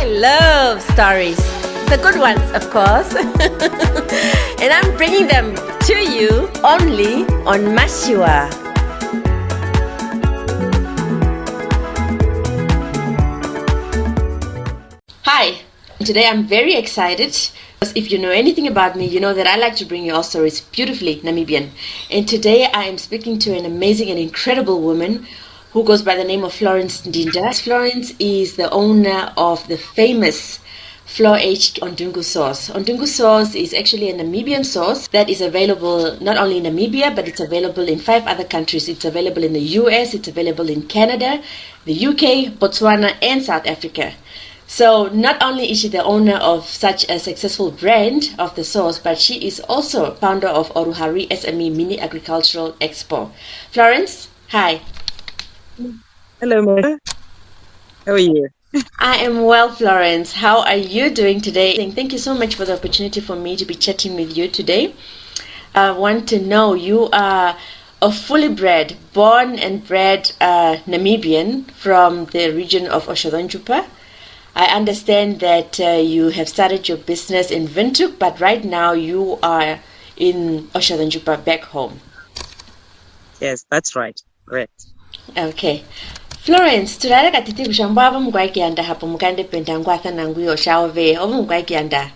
love stories, the good ones, of course. And I'm bringing them to you only on Matjiua. Hi, today I'm very excited because if you know anything about me, you know that I like to bring you all stories beautifully Namibian. And today I am speaking to an amazing and incredible woman who goes by the name of Florence Ndinda. Florence is the owner of the famous Flo-H Ondungu Sauce. Ondungu Sauce is actually a Namibian sauce that is available not only in Namibia, but it's available in 5 other countries. It's available in the US, it's available in Canada, the UK, Botswana, and South Africa. So not only is she the owner of such a successful brand of the sauce, but she is also founder of Oruharui SME Mini Agricultural Expo. Florence, hi. Hello, Mona. How are you? I am well, Florence. How are you doing today? Thank you so much for the opportunity for me to be chatting with you today. I want to know, you are a fully bred, born and bred Namibian from the region of Oshogantjupa. I understand that you have started your business in Windhoek, but right now you are in Oshogantjupa back home. Yes, that's right. Correct. Okay. Florence, tulale katiti kushamba ava mugwaikianda hapo mukande pentangwatha nanguyo shave ovu mugwaikianda.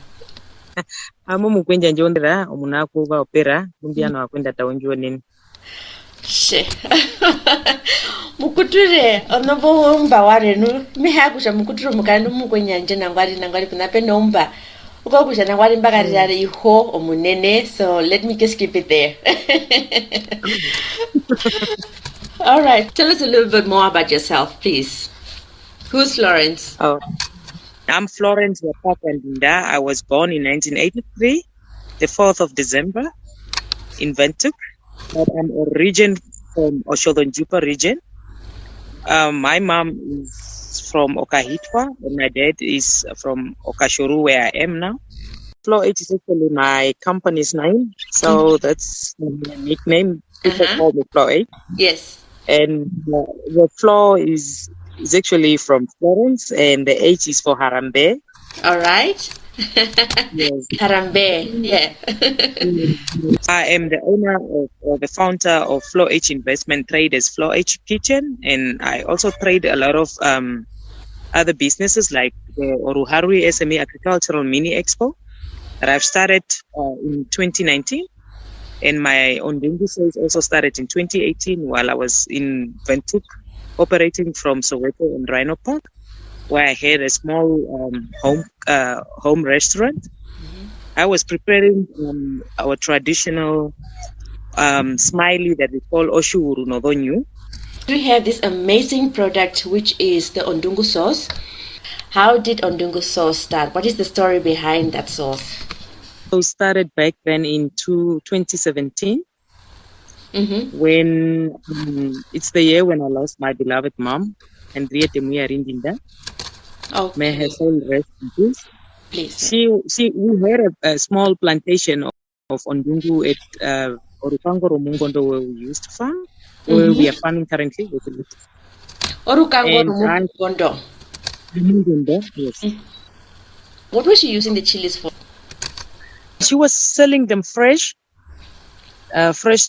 Amo mukwenja njondera omunako uva opera kumbiano wakwenda taonjuo nini. She. Mukuture onobo umba warenu mihakusha mukuture mukande mukwenja nje nangwari kunapenda umba. Ukokusha nangwari mbakari yare iho omunene, so let me just keep it there. All right. Tell us a little bit more about yourself, please. Who's Florence? Oh, I'm Florence Uapakua Ndinda. I was born in 1983, the 4th of December in Windhoek. But I'm origin from Oshogantjupa region. My mom is from Okahitwa and my dad is from Okashuru, where I am now. Flo-H is actually my company's name, so that's my nickname. People call me Flo-H. Yes. And the Flo is actually from Florence, and the H is for Harambe. All right. Yes. Harambe, yeah. I am the owner or the founder of Flo-H Investment Traders Flo-H Kitchen, and I also trade a lot of other businesses like the Oruharui SME Agricultural Mini Expo that I've started in 2019. And my Ondungu Sauce also started in 2018 while I was in Windhoek, operating from Soweto and Rhino Park, where I had a small home restaurant. Mm-hmm. I was preparing our traditional smiley that we call Oshuru Nodonyu. We have this amazing product, which is the Ondungu Sauce. How did Ondungu Sauce start? What is the story behind that sauce? So started back then in 2017, when it's the year when I lost my beloved mom, Namibian Ondungu. Okay. May her soul rest in peace. Please. We had a small plantation of Ondungu at Orukango Mungondo, where we used to farm, where we are farming currently. Orukango Mungondo. Yes. What was she using the chilies for? She was selling them fresh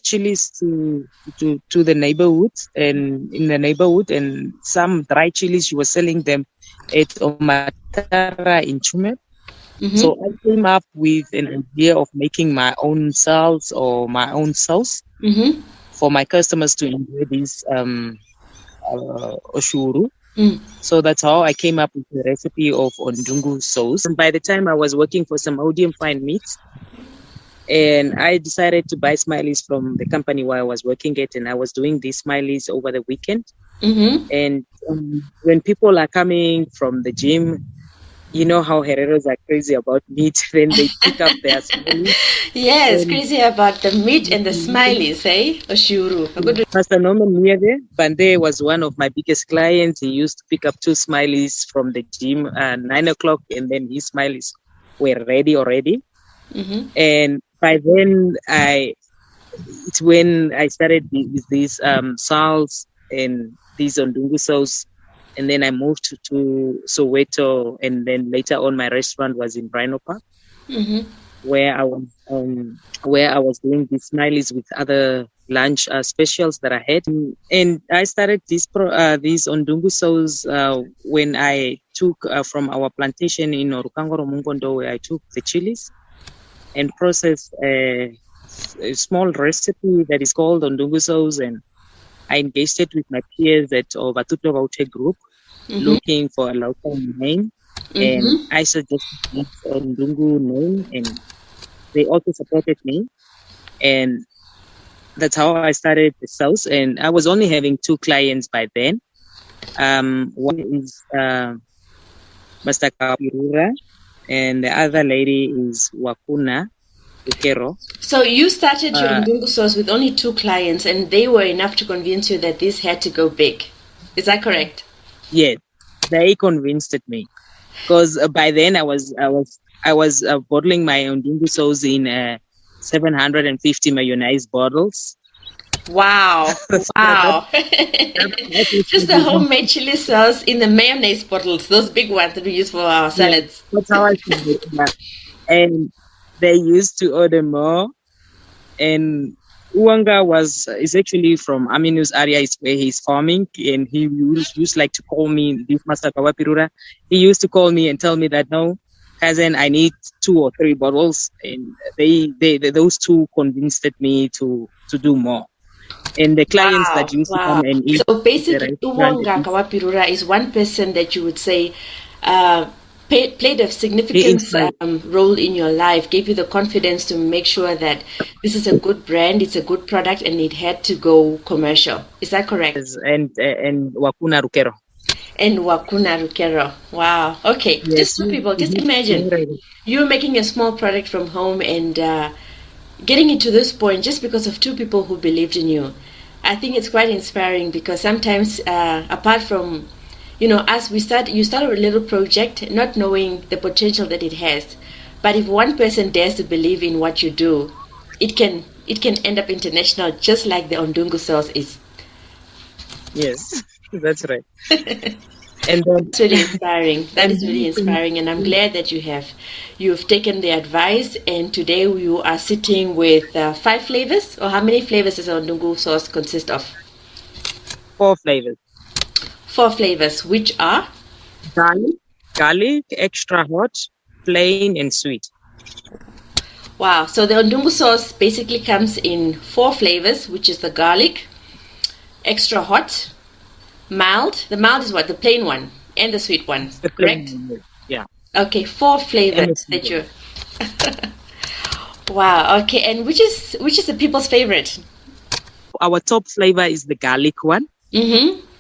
chilies to the neighborhood, and in the neighborhood, and some dry chilies she was selling them at Omatara in Chumet. Mm-hmm. So I came up with an idea of making my own salsa or my own sauce for my customers to enjoy this oshuru. So that's how I came up with the recipe of Ondungu Sauce. And by the time I was working for some Odium Fine Meats, and I decided to buy smileys from the company where I was working at, and I was doing these smileys over the weekend. Mm-hmm. And when people are coming from the gym, you know how Hereros are crazy about meat, then they pick up their smileys. Yes, crazy about the meat and the smileys, eh? Oshuru. Pastor Norman Miede Bande was one of my biggest clients. He used to pick up 2 smileys from the gym at 9 o'clock, and then his smileys were ready already. Mm-hmm. And by then, it's when I started with these salsa and these Ondungu sauce and then I moved to Soweto, and then later on my restaurant was in Rhino Park, where I was doing these smileys with other lunch specials that I had, and I started these Ondungu Sauce when I took from our plantation in Orukangoro Mungondo, where I took the chilies and processed a small recipe that is called Ondungu Sauce, and I engaged it with my peers at Batuto Baute Group, looking for a local name, and I suggested this Ondungu name, and they also supported me, and that's how I started the sauce. And I was only having 2 clients by then. One is Master Kapirura, and the other lady is Wakuna Ukero. So you started your Ondungu Sauce with only 2 clients, and they were enough to convince you that this had to go big. Is that correct? Yes, they convinced me, because by then I was bottling my Ondungu Sauce in 750 mayonnaise bottles. Wow! Wow! Just the homemade chili sauce in the mayonnaise bottles, those big ones that we use for our salads. That's how I did it. And they used to order more. And Uwanga is actually from Aminu's area, is where he's farming, and he used like to call me, this Master Kawapirura. He used to call me and tell me that, no, cousin, I need 2 or 3 bottles, and those 2 convinced me to do more. And the clients that used to come and eat. So basically, Uwanga Kawapirura is one person that you would say played a significant role in your life, gave you the confidence to make sure that this is a good brand, it's a good product, and it had to go commercial. Is that correct? And Wakuna Rukero. And Wakuna Rukero. Wow. Okay. Yes. Just 2 people. Just imagine you're making a small product from home and getting it to this point just because of 2 people who believed in you. I think it's quite inspiring, because sometimes apart from us, you start a little project not knowing the potential that it has, but if one person dares to believe in what you do, it can end up international, just like the Ondungu Sauce is. Yes, that's right. And that's really inspiring. That is really inspiring, and I'm glad that you've taken the advice. And today you are sitting with 5 flavors, or how many flavors does Ondungu Sauce consist of? 4 flavors. 4 flavors, which are garlic, extra hot, plain, and sweet. Wow! So the Ondungu Sauce basically comes in 4 flavors, which is the garlic, extra hot, mild. The mild is what? The plain one and the sweet one, correct? Yeah. Okay, 4 flavors that you. Wow. Okay, and which is the people's favorite? Our top flavor is the garlic one.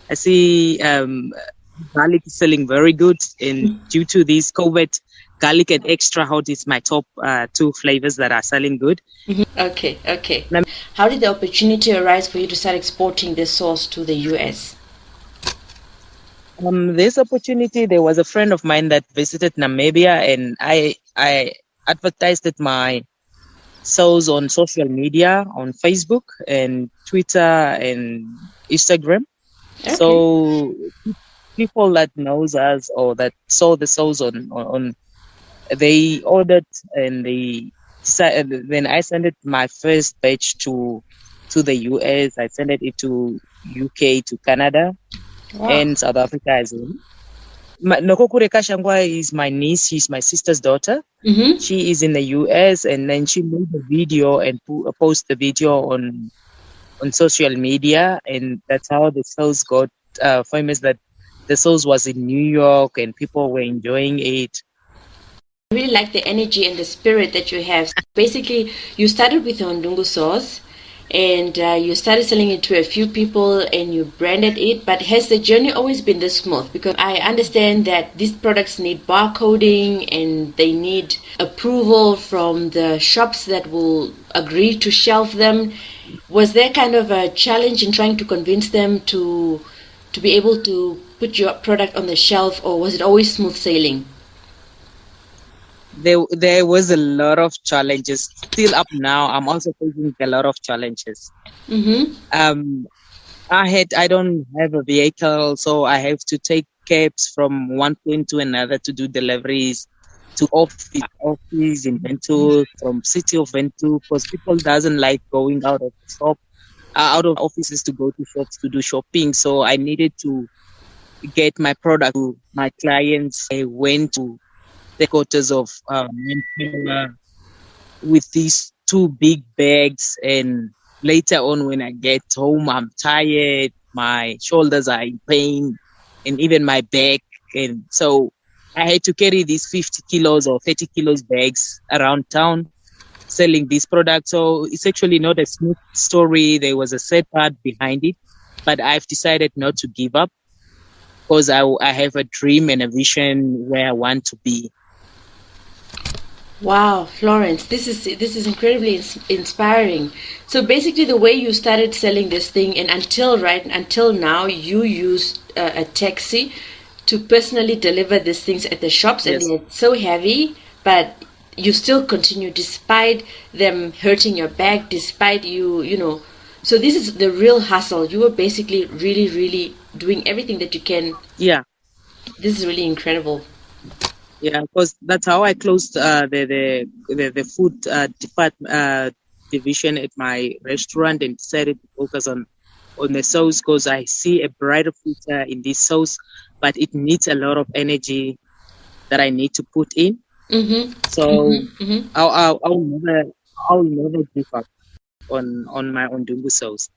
I see garlic is selling very good, and due to this COVID, garlic and extra hot is my top 2 flavors that are selling good. Okay. How did the opportunity arise for you to start exporting this sauce to the US? This opportunity, there was a friend of mine that visited Namibia, and I advertised my sauce on social media, on Facebook and Twitter and Instagram. Okay. So people that knows us or that saw the sauce on they ordered, and then I sent it my first batch to the US. I sent it to UK, to Canada. Wow. And South Africa as well. Nokokure Kashangwa is my niece. She's my sister's daughter. She is in the US, and then she made a video and post the video on social media, and that's how the sauce got famous. That the sauce was in New York and people were enjoying it. I really like the energy and the spirit that you have. Basically, you started with the Ondungu Sauce, and you started selling it to a few people, and you branded it. But has the journey always been this smooth? Because I understand that these products need barcoding, and they need approval from the shops that will agree to shelf them. Was there kind of a challenge in trying to convince them to be able to put your product on the shelf, or was it always smooth sailing? There was a lot of challenges. Still up now, I'm also facing a lot of challenges. I don't have a vehicle, so I have to take cabs from one point to another to do deliveries to office in Ventura, from city of Ventura, because people doesn't like going out of the shop, out of offices to go to shops to do shopping. So I needed to get my product to my clients. I went to the quarters of Matjiua with these two big bags, and later on when I get home, I'm tired, my shoulders are in pain, and even my back. And so I had to carry these 50 kilos or 30 kilos bags around town selling these products. So it's actually not a smooth story. There was a sad part behind it, but I've decided not to give up because I have a dream and a vision where I want to be. Wow, Florence, this is incredibly inspiring. So basically, the way you started selling this thing, and until now, you use a taxi to personally deliver these things at the shops, Yes. and they're so heavy, but you still continue despite them hurting your back, despite you know. So this is the real hustle. You were basically really, really doing everything that you can. Yeah. This is really incredible. Yeah, because that's how I closed the food division at my restaurant and decided to focus on the sauce because I see a brighter future in this sauce, but it needs a lot of energy that I need to put in. Mm-hmm. So Mm-hmm. Mm-hmm. I'll never give up on my Ondungu sauce.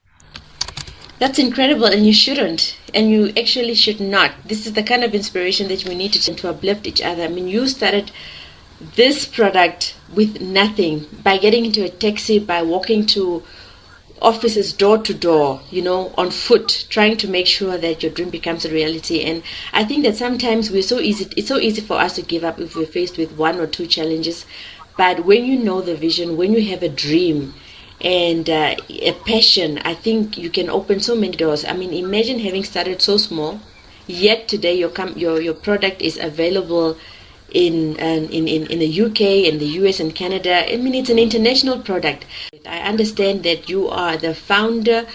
That's incredible, and you shouldn't, and you actually should not. This is the kind of inspiration that we need to uplift each other. I mean, you started this product with nothing by getting into a taxi, by walking to offices door to door, on foot, trying to make sure that your dream becomes a reality. And I think that sometimes it's so easy for us to give up if we're faced with one or two challenges. But when you know the vision, when you have a dream and a passion, I think you can open so many doors. I mean, imagine having started so small, yet today your product is available in the UK, in the US and Canada. I mean, it's an international product. I understand that you are the founder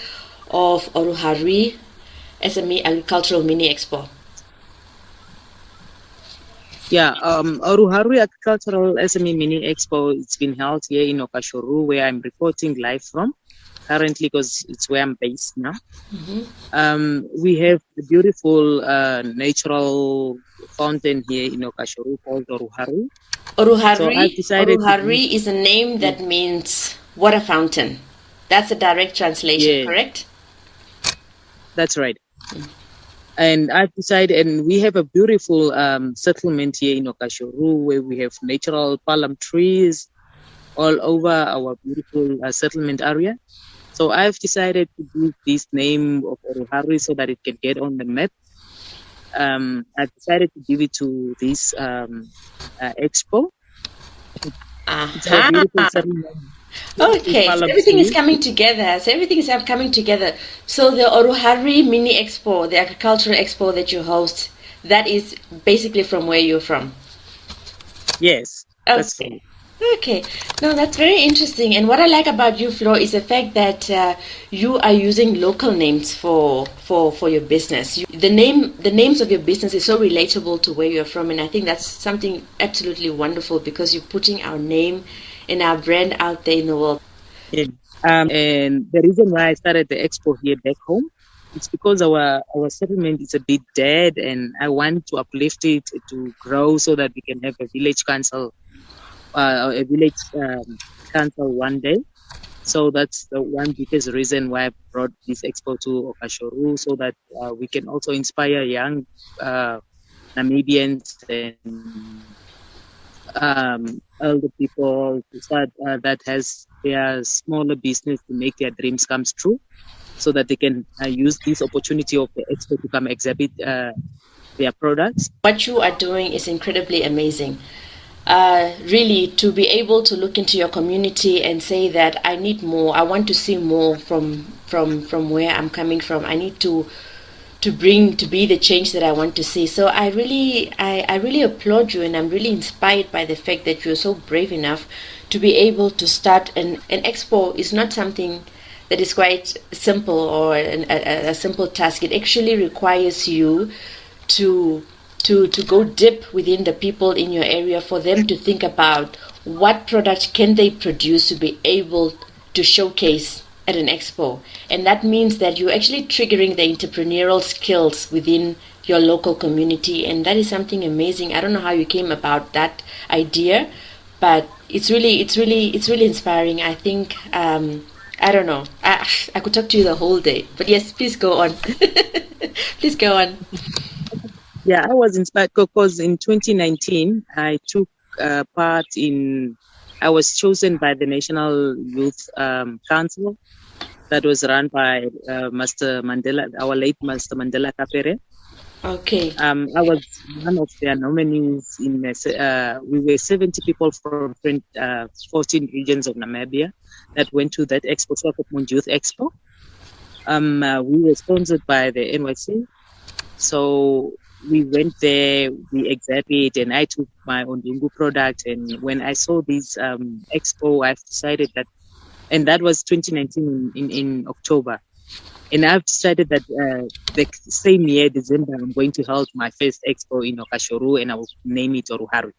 of Oruharui SME Agricultural Mini Expo. Yeah, Oruharui Agricultural SME Mini Expo, it's been held here in Okashuru, where I'm reporting live from currently because it's where I'm based now. Mm-hmm. We have a beautiful natural fountain here in Okashuru called Oruharui. Oruharui is a name that means water fountain. That's a direct translation, correct? That's right. And I've decided, and we have a beautiful settlement here in Okashuru where we have natural palm trees all over our beautiful settlement area. So I've decided to use this name of Oruharui so that it can get on the map. I've decided to give it to this Expo. It's a beautiful settlement. Okay, so everything is coming together. So the Oruharui Mini Expo, the agricultural expo that you host, that is basically from where you're from. Yes. Okay. Okay. No, that's very interesting. And what I like about you, Flo, is the fact that you are using local names for your business. The names of your business is so relatable to where you're from, and I think that's something absolutely wonderful because you're putting our name and our brand out there in the world. Yeah. And the reason why I started the expo here back home, it's because our settlement is a bit dead, and I want to uplift it to grow so that we can have a village council one day. So that's the one biggest reason why I brought this expo to Okashuru, so that we can also inspire young Namibians and elder people to start that has their smaller business to make their dreams come true, so that they can use this opportunity of the expo to come exhibit their products. What you are doing is incredibly amazing. Really, to be able to look into your community and say that I need more, I want to see more from where I'm coming from. I need to be the change that I want to see. So I really applaud you, and I'm really inspired by the fact that you're so brave enough to be able to start an expo. Is not something that is quite simple or a simple task. It actually requires you to go deep within the people in your area, for them to think about what product can they produce to be able to showcase at an expo. And that means that you're actually triggering the entrepreneurial skills within your local community, and that is something amazing. I don't know how you came about that idea, but it's really inspiring. I think I don't know. I could talk to you the whole day, but yes, please go on. Please go on. Yeah, I was inspired because in 2019 I took part in. I was chosen by the National Youth Council that was run by Master Mandela, our late Master Mandela Kapere. Okay. I was one of their nominees. We were 70 people from 14 regions of Namibia that went to that Expo, Swakopmund Youth Expo. We were sponsored by the NYC. So we went there, we exhibited, and I took my Ondungu product. And when I saw this Expo, I've decided that, and that was 2019 in October. And I've decided that the same year, December, I'm going to hold my first expo in Okashoru, and I will name it Oruharui.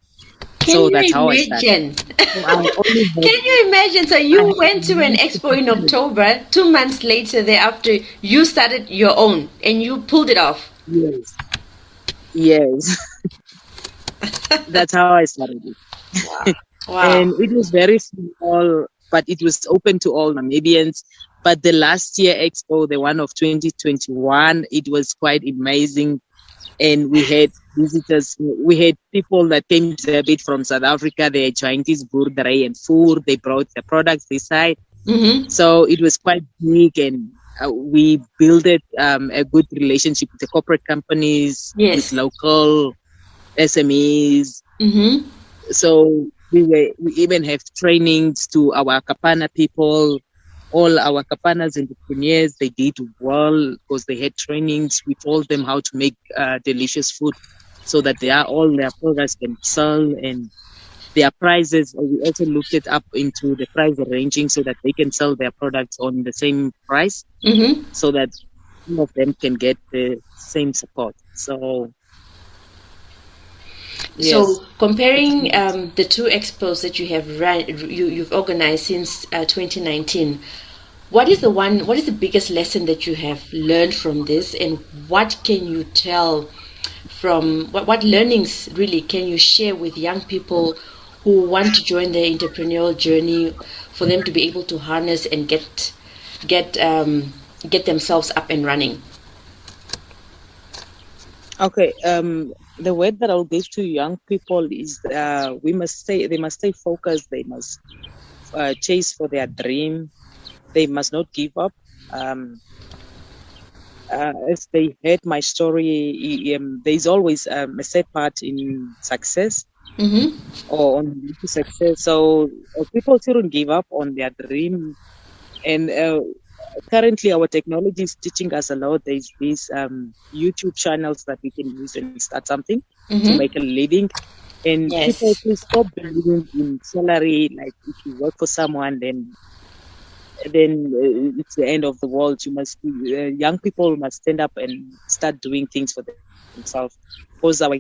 Can you imagine? Can you imagine? So you went to an expo in October, 2 months later, thereafter, you started your own, and you pulled it off. Yes. That's how I started it. Wow. And it was very small, but it was open to all Namibians. But the last year expo, the one of 2021, it was quite amazing. And we had visitors, we had people that came to a bit from South Africa. They had Chinese boerdery and food. They brought the products they side. Mm-hmm. So it was quite big, and we built a good relationship with the corporate companies, with local SMEs. Mm-hmm. So we even have trainings to our Kapana people. All our Kapanas entrepreneurs, they did well because they had trainings. We told them how to make delicious food so that all their products can sell, and their prices. We also looked it up into the price ranging so that they can sell their products on the same price, mm-hmm. so that some of them can get the same support. So comparing the two expos that you have you've organized since 2019, what is the biggest lesson that you have learned from this, and what can you tell from what learnings really can you share with young people who want to join the entrepreneurial journey, for them to be able to harness and get themselves up and running? Okay, the word that I'll give to young people is they must stay focused. They must chase for their dream. They must not give up. As they heard my story, there's always a sad part in success, mm-hmm. or on success. So people shouldn't give up on their dream. And currently, our technology is teaching us a lot. There's these YouTube channels that we can use and start something, mm-hmm. to make a living. And people, please stop believing in salary. Like, if you work for someone, then it's the end of the world. Young people must stand up and start doing things for themselves, because our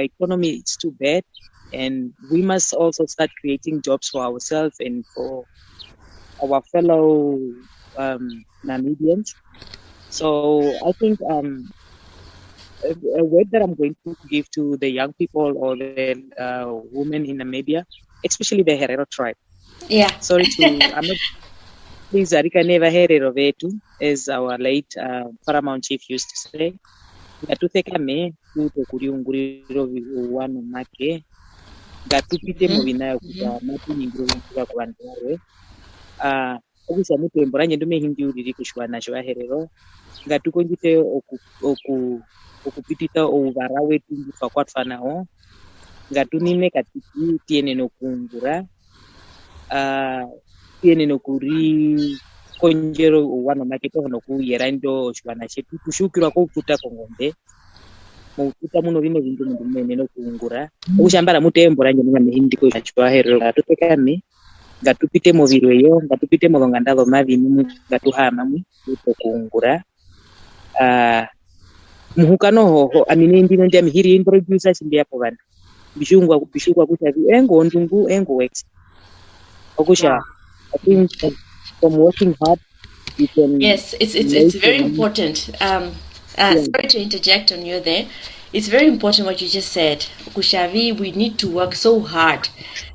economy is too bad, and we must also start creating jobs for ourselves and for our fellow Namibians. So I think a word that I'm going to give to the young people or the women in Namibia, especially the Herero tribe. Yeah. Sorry please, Arika never Herero vetu, as our late Paramount Chief used to say. Ngatuteka me kuto kuriunguriro wano make. Ngatupite mubinayo kuta matu ninguru kuka kubandawe. Obisa mutu emboranye ndume hindi uriri kushwana shwa Herero. Ngatukonjite okupitita ovara wetu mbufa kwatfanao. Ngatunime katiki tiene no kungura. Tiene no kuri konjero wano maketo no kuyera ndo shwana chetu kushukirwa ko kuta kongombe. Mukuta muno bino bintu ndumene no kungura. Okushambara mutembora nje ngame hindi ko shwa Herero gatupekame. Gatupite mu birweyo, gatupite mu ngandalo mabini, gatuhama mu kungura. muhukano hoho amine ndino ndi amihiri introducer chimbiyapo vanhu bishungwa kuti engo ondungu engo works okusha. Wow. I think from working hard you can Yes, it's very important. Sorry to interject on you there. It's very important what you just said. Kushavi, we need to work so hard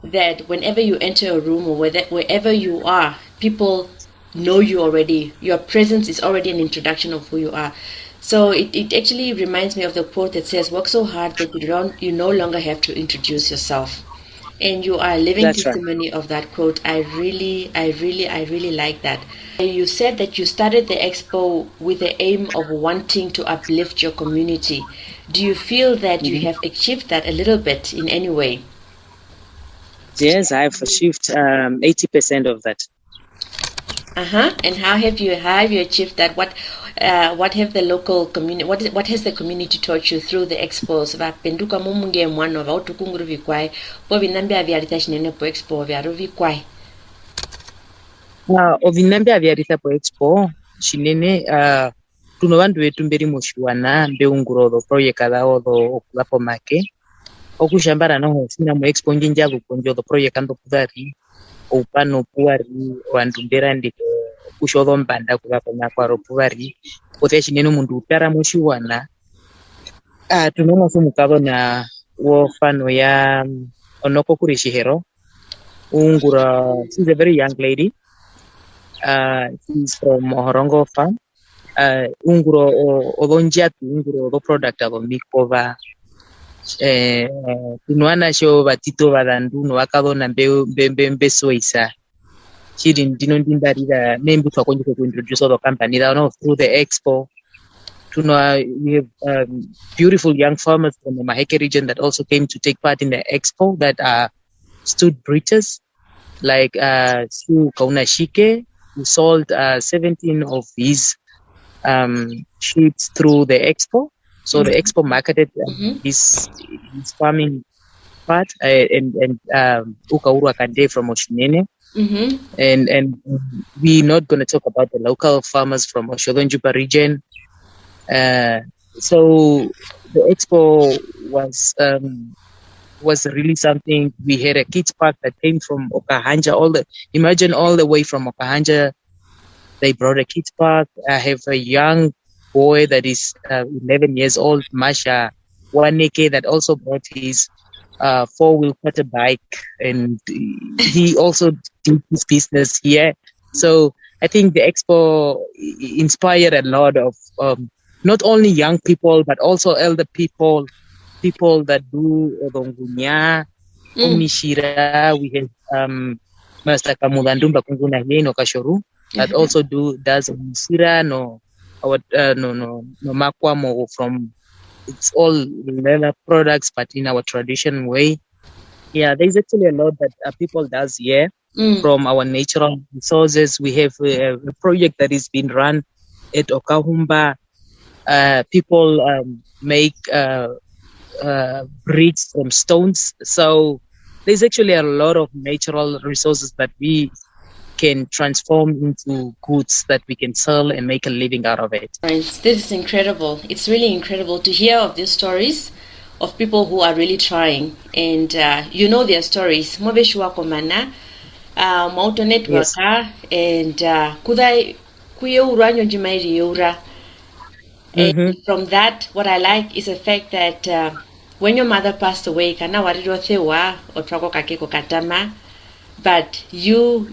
that whenever you enter a room or wherever you are, people know you already. Your presence is already an introduction of who you are. So it actually reminds me of the quote that says, work so hard that you no longer have to introduce yourself. And you are a living testimony of that quote. I really like that. You said that you started the Expo with the aim of wanting to uplift your community. Do you feel that you have achieved that a little bit in any way? Yes, I have achieved 80% of that. And how have you achieved that? What have the local community? What has the community taught you through the expos? Vapenduka mumunge mwana vautukunguru vikwai po vinambia vyarita shinene po expo vyaru vikwai. Ovinambia vyarita po expo shinene tuno vandu vetu mberi moshiwana mbeunguro project dao okulapo make okushambara no sina mo expo njinja kukonjo project ando kudari upano puari vandu mberandi kushodo mbanda kuvakona kwaro puari kote chinene mundu utara moshiwana tunono sumukavo na wofano ya onoko kuri shihero ungura. She's a very young lady. She's from Horongo farm. Unguro odonjatu unguro odo product abo mikova tunoana sho batito badandu no akadona mbe soisa chiri ndino ndimbarira nembu twakonje ku introduce the company now through the expo. We have beautiful young farmers from the Maheke region that also came to take part in the expo that are stud breeders like Su Kaunashike, who sold 17 of his sheep through the expo. So the expo marketed his farming part and Ukauru Akande from Oshinene. And we're not going to talk about the local farmers from Oshodonjupa region. So the expo was really something. We had a kids park that came from Okahanja. Imagine all the way from Okahanja, they brought a kids park. I have a young boy that is 11 years old, Masha Waneke, that also brought his 4-wheel quarter bike, and he also did his business here. So I think the expo inspired a lot of not only young people but also elder people that do odongunya, omishira. We have Master Kamudandumba Kunguna no Kashoru that also does omishira no makwamo from. It's all leather products, but in our traditional way. Yeah, there's actually a lot that people does here from our natural resources. We have a project that is being run at Okahumba. People make bricks from stones. So there's actually a lot of natural resources that we can transform into goods that we can sell and make a living out of it. This is incredible. It's really incredible to hear of these stories of people who are really trying, and you know their stories. Mobeshua komana, Mauto Networker, and Kudai Kuyo Jumairi Yura. And from that, what I like is the fact that when your mother passed away, kana warido thewa otrako kakeko katama. But you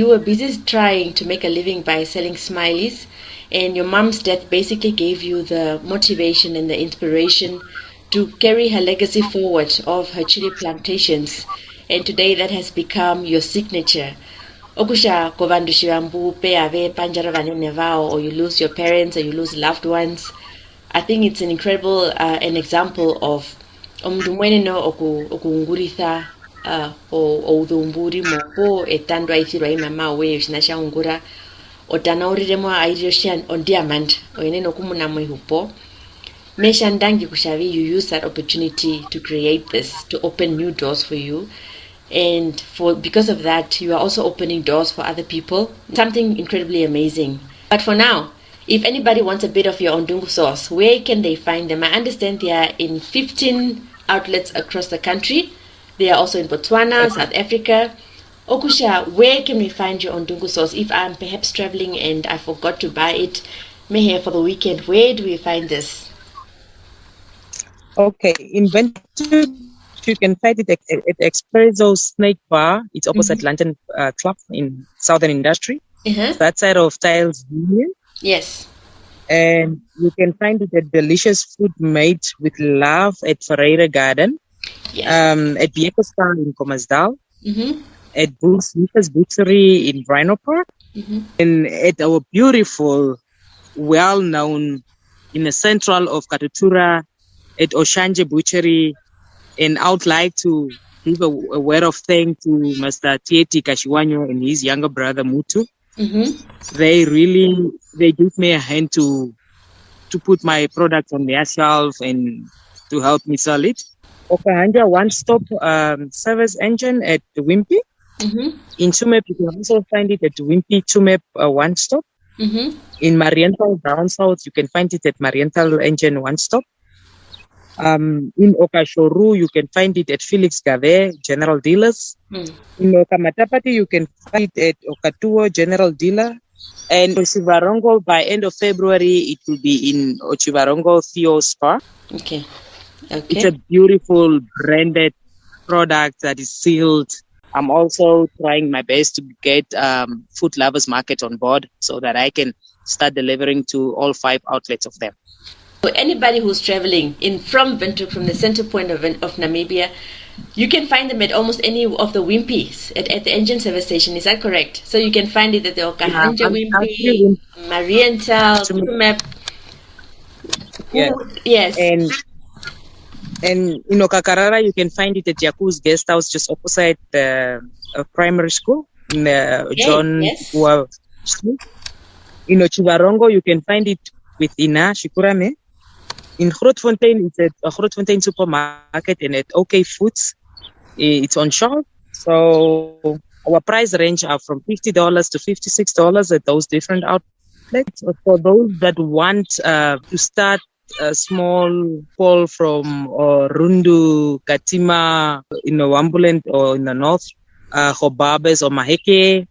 were busy trying to make a living by selling smileys, and your mom's death basically gave you the motivation and the inspiration to carry her legacy forward of her chili plantations, and today that has become your signature. Okusha kovandushivambu pe ave panjara vanene vao, or you lose your parents or you lose loved ones. I think it's an incredible an example of omdumwene no okuunguritha o udumburi mopo etando aithirwa imama we shinasha ungura otana uriremo airishan on diamond oineno kumuna mwehupo mesha ndangi kushavi. You use that opportunity to create this, to open new doors for you, and because of that you are also opening doors for other people. Something incredibly amazing. But for now, If anybody wants a bit of your Ondungu sauce, where can they find them? I understand they are in 15 outlets across the country. They are also in Botswana, South Africa. Okusha, where can we find your Ondungu sauce? If I'm perhaps traveling and I forgot to buy it, here for the weekend, where do we find this? Okay, in Venture, you can find it at Espresso Snake Bar. It's opposite London Club in Southern Industry. That side of Tiles Union. Yes. And you can find it at Delicious Food Made with Love at Ferreira Garden. Yes. At Biekostal in Commersdal. At Bull Sneakers Butchery in Rhino Park. And at our beautiful, well-known, in the central of Katutura, at Oshanje Butchery. And I would like to give a word of thanks to Mr. Tieti Kashiwanyo and his younger brother Mutu. They give me a hand to put my product on their shelf and to help me sell it. Okahanja one-stop service engine at Wimpy. In Tumep, you can also find it at Wimpy Tumep one-stop. In Marienthal down south, you can find it at Marienthal engine one-stop. In Okashoru, you can find it at Felix Gave General Dealers. In Okamatapati, you can find it at Okatuo General Dealer. And Ochivarongo, by end of February, it will be in Ochivarongo Theo Spa. Okay. It's a beautiful branded product that is sealed. I'm also trying my best to get Food Lovers Market on board so that I can start delivering to all 5 outlets of them. For anybody who's traveling from Windhoek, from the center point of Namibia, you can find them at almost any of the Wimpies at the engine service station. Is that correct? So you can find it at the Okahanja Wimpy, Marienthal, Tumep. Yes. And in Okakarara, you can find it at Yaku's guest house just opposite the primary school in John Uapakua Street. In Ochivarongo, you can find it with Ina Shikurame. In Grootfontein, it's at Grootfontein Supermarket and at OK Foods. It's on shelf. So our price range are from $50 to $56 at those different outlets. For those that want to start a small call from Rundu, Katima, in the Wambuland or in the north, Hobabes or Maheke,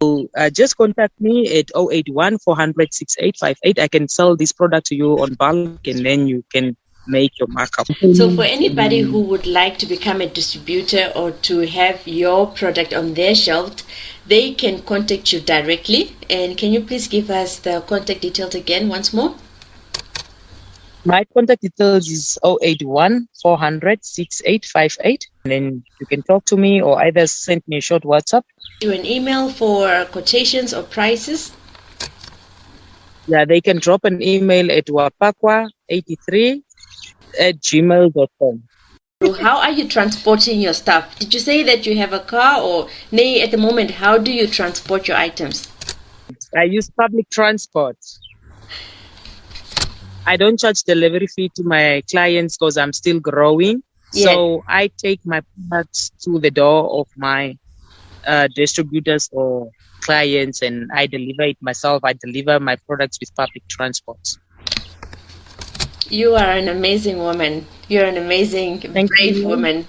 just contact me at 081 400 6858. I can sell this product to you on bulk and then you can make your markup. So for anybody who would like to become a distributor or to have your product on their shelf, they can contact you directly. And can you please give us the contact details again once more? My contact details is 081 400 6858. And then you can talk to me or either send me a short WhatsApp. Do an email for quotations or prices? Yeah, they can drop an email at uapakua83@gmail.com. So how are you transporting your stuff? Did you say that you have a car or nay, at the moment, how do you transport your items? I use public transport. I don't charge delivery fee to my clients because I'm still growing. Yeah. So I take my products to the door of my distributors or clients and I deliver it myself. I deliver my products with public transport. You are an amazing woman. You're an amazing, brave woman.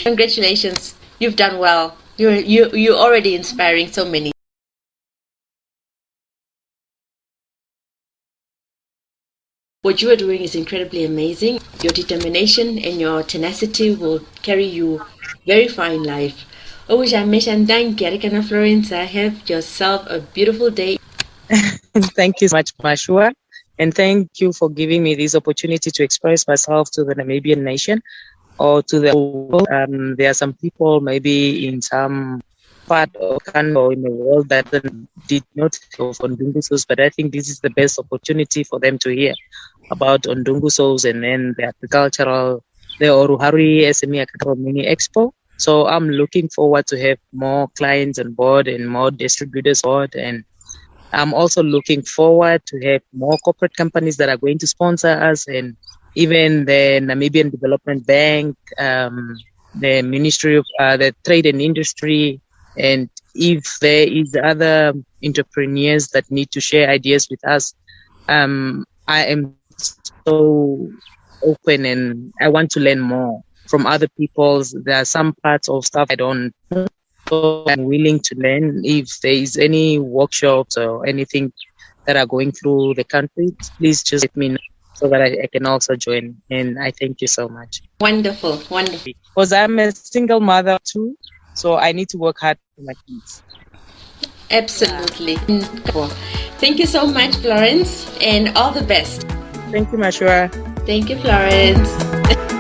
Congratulations. You've done well. You're already inspiring so many. What you are doing is incredibly amazing. Your determination and your tenacity will carry you very far in life. Florence, have yourself a beautiful day. Thank you so much, Matjiua. And thank you for giving me this opportunity to express myself to the Namibian nation or to the world. There are some people maybe in some part of country or in the world that did not know of Ondungu Sauce, but I think this is the best opportunity for them to hear about Ondungu Sauce and then the agricultural, the Oruharui SME Agricultural Mini Expo. So I'm looking forward to have more clients on board and more distributors on board. And I'm also looking forward to have more corporate companies that are going to sponsor us and even the Namibian Development Bank, the Ministry of the Trade and Industry, and if there is other entrepreneurs that need to share ideas with us, I am so open and I want to learn more from other people's. There are some parts of stuff I don't know, so I'm willing to learn. If there is any workshops or anything that are going through the country, please just let me know so that I can also join. And I thank you so much. Wonderful, wonderful. Because I'm a single mother too, so I need to work hard for my kids. Absolutely. Thank you so much, Florence, and all the best. Thank you, Matjiua. Thank you, Florence.